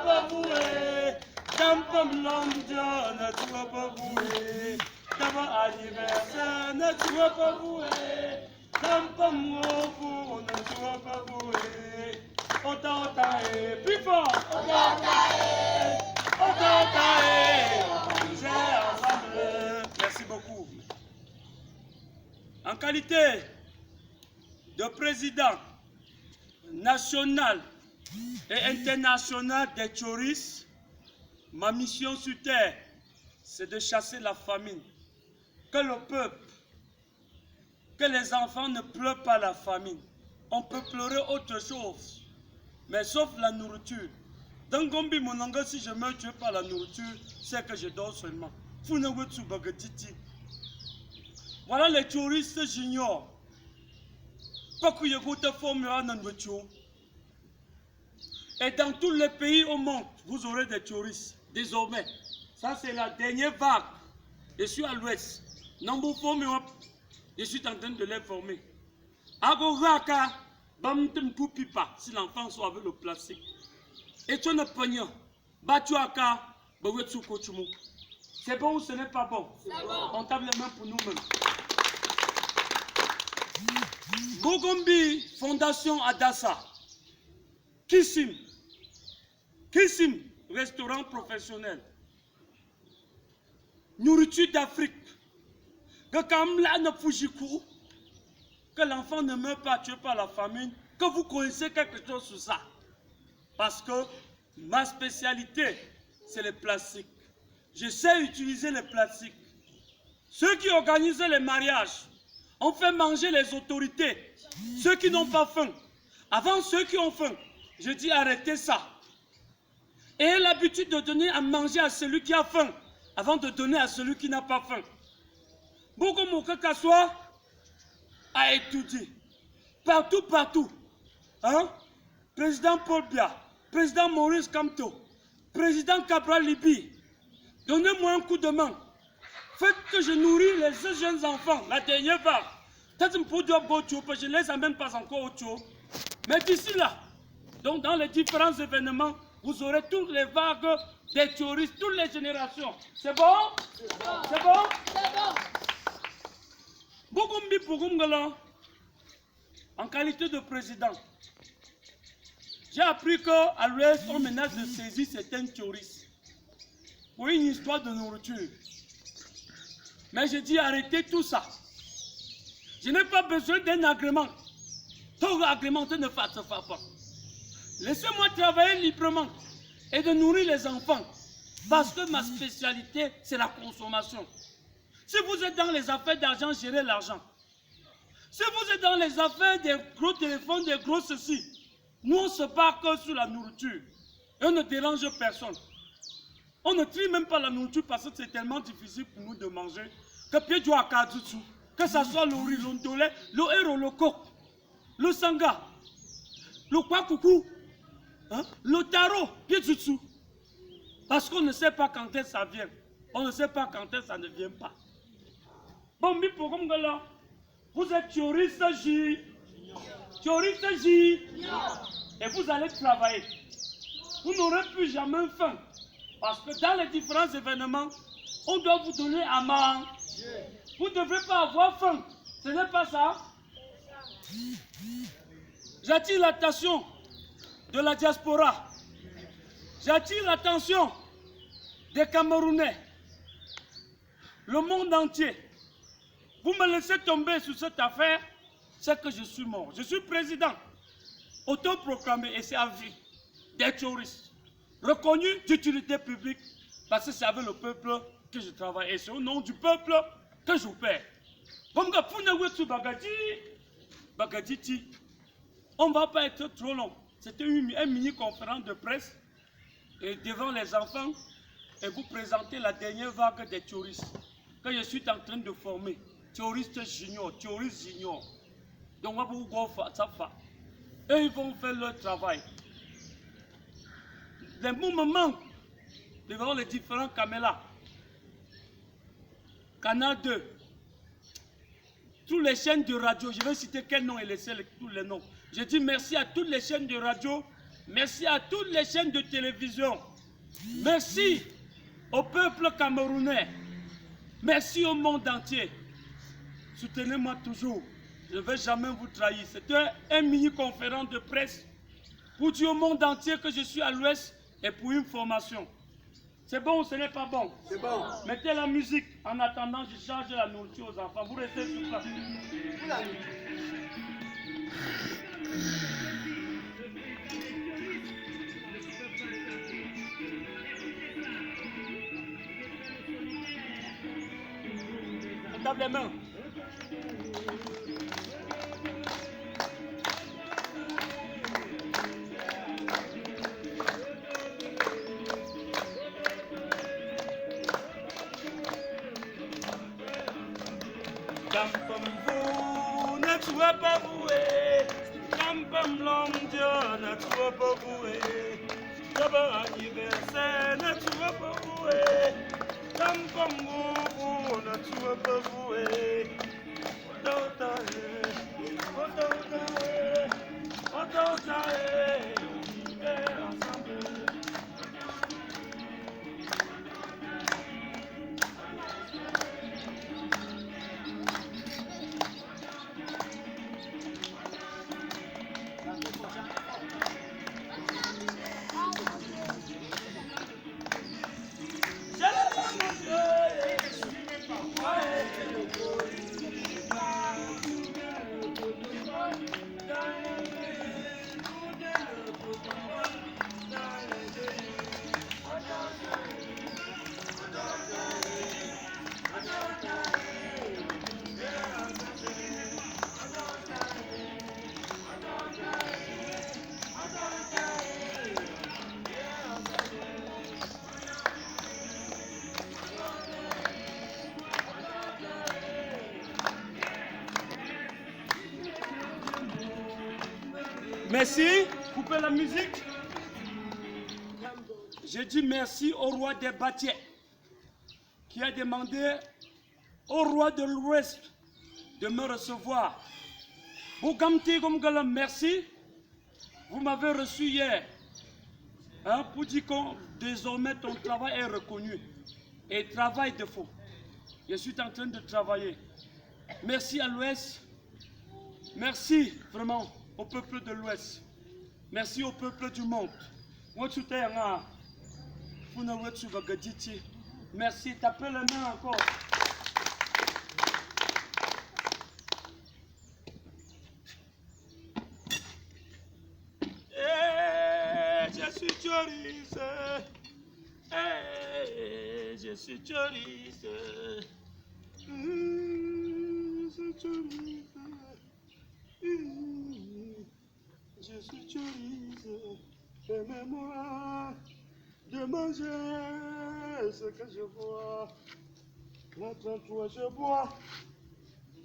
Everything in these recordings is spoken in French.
pas voué. Tampam l'ambiance, ne doit pas voué. D'abord anniversaire, ne doit pas voué. Tampam wopo, ne doit pas voué. Ota ota plus fort. Ota ota on gère ensemble. Merci beaucoup. En qualité de président national et international des Tchoris, ma mission sur terre, c'est de chasser la famine. Que le peuple, que les enfants ne pleurent pas la famine. On peut pleurer autre chose, mais sauf la nourriture. Dans Gombi Monanga, si je meurs tué par la nourriture, c'est que je dors seulement. Voilà les touristes j'ignore. Pas que je goûte formera dans le tour. Et dans tous les pays au monde, vous aurez des touristes. Désormais, ça c'est la dernière vague. Je suis à l'ouest. Non, je suis en train de les former. Agoraka, bamtem poupipa, si l'enfant soit avec le plastique. Et tu ne pognon, batuaka, bawetsu kochumu. C'est bon ou ce n'est pas bon? On tape les mains pour nous-mêmes. Bogombi, Fondation Adassa. Kissim, restaurant professionnel. Nourriture d'Afrique. Que l'enfant ne meurt pas tué par la famine. Que vous connaissez quelque chose sur ça. Parce que ma spécialité, c'est les plastiques. Je sais utiliser les plastiques. Ceux qui organisent les mariages, on fait manger les autorités. Ceux qui n'ont pas faim. Avant ceux qui ont faim, je dis arrêtez ça. Ayez l'habitude de donner à manger à celui qui a faim, avant de donner à celui qui n'a pas faim. Beaucoup Mokakaswa a étudié. Partout. Hein? Président Paul Biya, président Maurice Kamto, président Cabral Libi, donnez-moi un coup de main. Faites que je nourris les jeunes enfants, la dernière vague. Peut-être que je ne les amène pas encore au Tcho. Mais d'ici là, donc dans les différents événements, vous aurez toutes les vagues des touristes, toutes les générations. C'est bon? C'est bon? Bogombi Pogumgala, en qualité de président, j'ai appris qu'à l'Ouest, on menace de saisir certains touristes pour une histoire de nourriture. Mais j'ai dit arrêtez tout ça. Je n'ai pas besoin d'un agrément. Tout agrémenté ne fasse pas. Laissez-moi travailler librement et de nourrir les enfants. Parce que ma spécialité, c'est la consommation. Si vous êtes dans les affaires d'argent, gérez l'argent. Si vous êtes dans les affaires des gros téléphones, des gros ceci, nous on se bat que sur la nourriture. Et on ne dérange personne. On ne trie même pas la nourriture parce que c'est tellement difficile pour nous de manger. Que Piedjo a Kadutsu, que ce soit le riz, le ndolé, le héros, le coq, le sanga, le kwakoukou, hein, le taro, Piedjutsu. Parce qu'on ne sait pas quand est-ce que ça vient. On ne sait pas quand est-ce que ça ne vient pas. Bon, mais pour comme là, vous êtes touriste J. Et vous allez travailler. Vous n'aurez plus jamais faim. Parce que dans les différents événements, on doit vous donner à manger. Vous ne devrez pas avoir faim. Ce n'est pas ça. J'attire l'attention de la diaspora. J'attire l'attention des Camerounais. Le monde entier. Vous me laissez tomber sur cette affaire, c'est que je suis mort. Je suis président, autoproclamé, et c'est à vie, des touristes, reconnu d'utilité publique, parce que c'est avec le peuple que je travaille, et c'est au nom du peuple que je perds. On ne va pas être trop long. C'était une mini-conférence de presse, et devant les enfants, et vous présenter la dernière vague des touristes que je suis en train de former. Touristes juniors. Donc, on va vous voir ça. Eux, ils vont faire leur travail. Les moments devant les différents caméras, Canal 2, toutes les chaînes de radio, je vais citer quel nom et laisser tous les noms. Je dis merci à toutes les chaînes de radio Merci à toutes les chaînes de télévision. Merci au peuple camerounais. Merci au monde entier. Soutenez-moi toujours. Je ne vais jamais vous trahir. C'était un mini-conférence de presse pour dire au monde entier que je suis à l'Ouest et pour une formation. C'est bon ou ce n'est pas bon? C'est bon. Mettez la musique. En attendant, je charge la nourriture aux enfants. Vous restez sur place. On tape les mains. Campam vous, ne tuez pas voué. Campam l'homme Dieu, ne tuez pas voué. D'abord anniversaire, ne tuez pas voué. Campam vous, ne tuez pas voué. Merci. Coupez la musique. Je dis merci au roi des Batiais qui a demandé au roi de l'Ouest de me recevoir. Bougamti Gomgala, merci. Vous m'avez reçu hier pour dire que désormais ton travail est reconnu. Et travail de faux. Je suis en train de travailler. Merci à l'Ouest. Merci vraiment au peuple de l'Ouest. Merci au peuple du monde. Merci, tapez les mains encore. Je suis Joris. Je suis Joris. Je suis Joris. Permets-moi de manger ce que je vois. Maintenant, toi, je bois.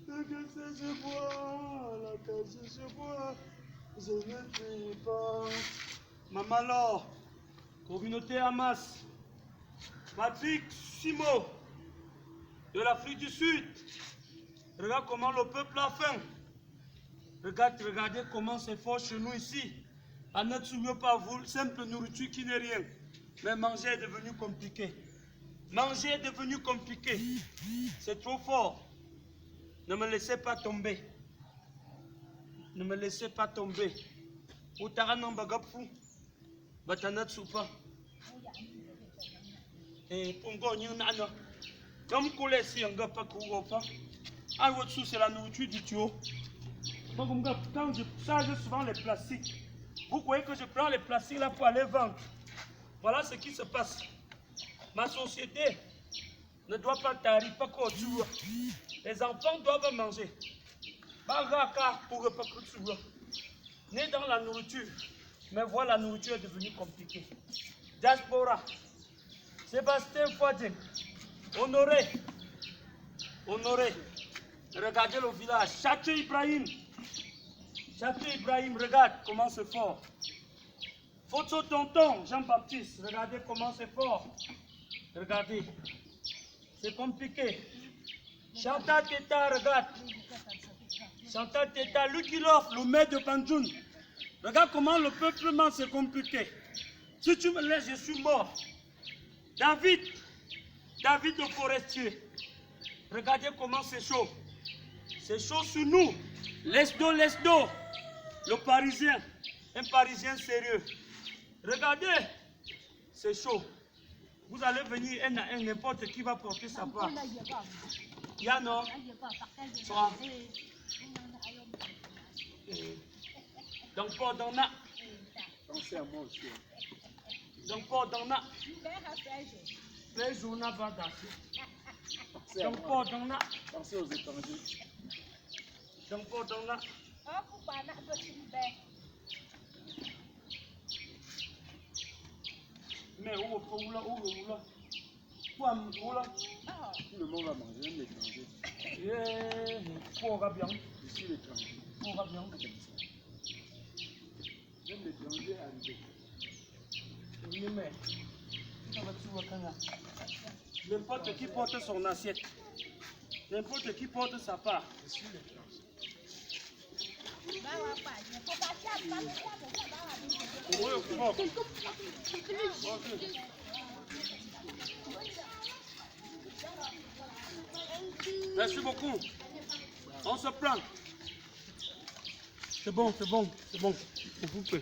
Le que je bois, la case, je bois. Je ne prie pas. Maman Laure, communauté Hamas, Patrick Simo, de l'Afrique du Sud. Regarde comment le peuple a faim. Regardez comment c'est fort chez nous ici. À notre pas vous, simple nourriture qui n'est rien. Mais manger est devenu compliqué. Manger est devenu compliqué. C'est trop fort. Ne me laissez pas tomber. Ne me laissez pas tomber. Outara non bagapou. Batanat soupa. Et pongo nyanano. Comme coulé si on gapa kougopa. Ah, votre sous, c'est la nourriture du tuyau. Quand je charge souvent les plastiques, vous voyez que je prends les plastiques là pour aller vendre. Voilà ce qui se passe. Ma société ne doit pas tarir, pas qu'au tuyau. Les enfants doivent manger. Bagaka pour pas que tuyau. Né dans la nourriture, mais voilà, la nourriture est devenue compliquée. Diaspora, Sébastien Fadjin, Honoré, regardez le village, Château Ibrahim, regarde comment c'est fort. Photo tonton, Jean-Baptiste, regardez comment c'est fort. Regardez, c'est compliqué. Chantal Teta, regarde. Chantal Teta, Lucky Love, le maire de Banjoun. Regarde comment le peuplement c'est compliqué. Si tu me laisses, je suis mort. David le forestier. Regardez comment c'est chaud. C'est chaud sur nous. Laisse-d'eau. Le Parisien, un Parisien sérieux. Regardez, c'est chaud. Vous allez venir un à un, n'importe qui va porter sa part. Yano, toi. Donc, pas dans la. Donc, pas dans la. Les journaux va dasser. Donc, pas dans la. Pensez aux étrangers. Donc, pas dans la. Mais où là? Toi, où là? Tout le monde va manger, même l'étranger. Pour bien. Je suis l'étranger. Pour bien. Même l'étranger est arrivé. Mais, n'importe qui porte son assiette. N'importe qui porte sa part. Je suis l'étranger. Merci beaucoup. On se prend. C'est bon. Vous pouvez.